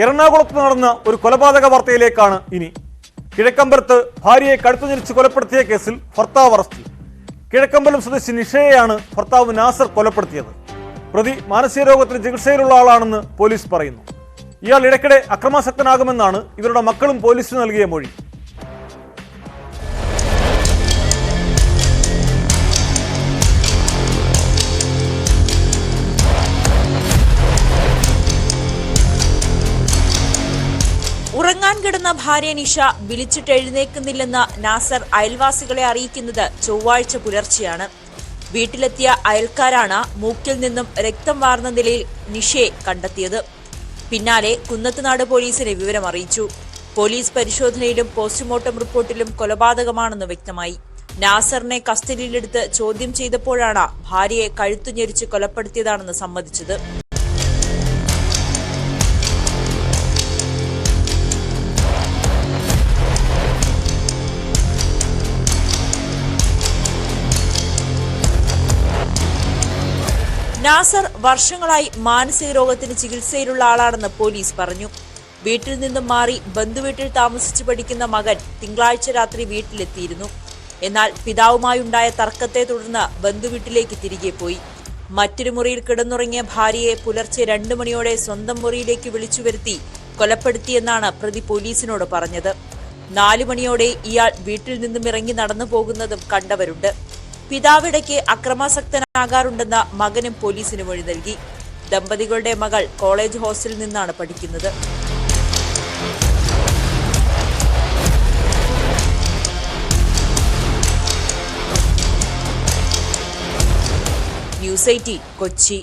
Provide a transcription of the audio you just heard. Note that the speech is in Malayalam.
എറണാകുളത്ത് നടന്ന ഒരു കൊലപാതക വാർത്തയിലേക്കാണ് ഇനി. കിഴക്കമ്പലത്ത് ഭാര്യയെ കഴുത്തുഞെരിച്ച് കൊലപ്പെടുത്തിയ കേസിൽ ഭർത്താവ് അറസ്റ്റിൽ. കിഴക്കമ്പലം സ്വദേശി നിഷയെയാണ് ഭർത്താവ് നാസർ കൊലപ്പെടുത്തിയത്. പ്രതി മാനസിക രോഗത്തിന് ചികിത്സയിലുള്ള ആളാണെന്ന് പോലീസ് പറയുന്നു. ഇയാൾ ഇടയ്ക്കിടെ അക്രമാസക്തനാകുമെന്നാണ് ഇവരുടെ മക്കളും പോലീസിന് നൽകിയ മൊഴി. ഉറങ്ങാൻ കിടന്ന ഭാര്യ നിഷ വിളിച്ചിട്ട് എഴുന്നേക്കുന്നില്ലെന്ന് നാസർ അയൽവാസികളെ അറിയിക്കുന്നത് ചൊവ്വാഴ്ച പുലർച്ചെയാണ്. വീട്ടിലെത്തിയ അയൽക്കാരാണ് മൂക്കിൽ നിന്നും രക്തം വാർന്ന നിലയിൽ നിഷയെ കണ്ടെത്തിയത്. പിന്നാലെ കുന്നത്തുനാട് പോലീസിനെ വിവരം അറിയിച്ചു. പോലീസ് പരിശോധനയിലും പോസ്റ്റ്മോർട്ടം റിപ്പോർട്ടിലും കൊലപാതകമാണെന്ന് വ്യക്തമായി. നാസറിനെ കസ്റ്റഡിയിലെടുത്ത് ചോദ്യം ചെയ്തപ്പോഴാണ് ഭാര്യയെ കഴുത്തുഞെരിച്ച് കൊലപ്പെടുത്തിയതാണെന്ന് സമ്മതിച്ചത്. നാസർ വർഷങ്ങളായി മാനസിക രോഗത്തിന് ചികിത്സയിലുള്ള ആളാണെന്ന് പോലീസ് പറഞ്ഞു. വീട്ടിൽ നിന്നും മാറി ബന്ധുവീട്ടിൽ താമസിച്ചു പഠിക്കുന്ന മകൻ തിങ്കളാഴ്ച രാത്രി വീട്ടിലെത്തിയിരുന്നു. എന്നാൽ പിതാവുമായുണ്ടായ തർക്കത്തെ തുടർന്ന് ബന്ധുവീട്ടിലേക്ക് തിരികെ പോയി. മറ്റൊരു മുറിയിൽ കിടന്നുറങ്ങിയ ഭാര്യയെ പുലർച്ചെ 2 മണിയോടെ സ്വന്തം മുറിയിലേക്ക് വിളിച്ചു വരുത്തി കൊലപ്പെടുത്തിയെന്നാണ് പ്രതി പോലീസിനോട് പറഞ്ഞത്. 4 മണിയോടെ ഇയാൾ വീട്ടിൽ നിന്നും ഇറങ്ങി നടന്നു പോകുന്നതും കണ്ടവരുണ്ട്. പിതാവിടയ്ക്ക് അക്രമാസക്തനാകാറുണ്ടെന്ന മകനും പോലീസിന് മൊഴി നൽകി. ദമ്പതികളുടെ മകൾ കോളേജ് ഹോസ്റ്റലിൽ നിന്നാണ് പഠിക്കുന്നത്. ന്യൂസ് 18 കൊച്ചി.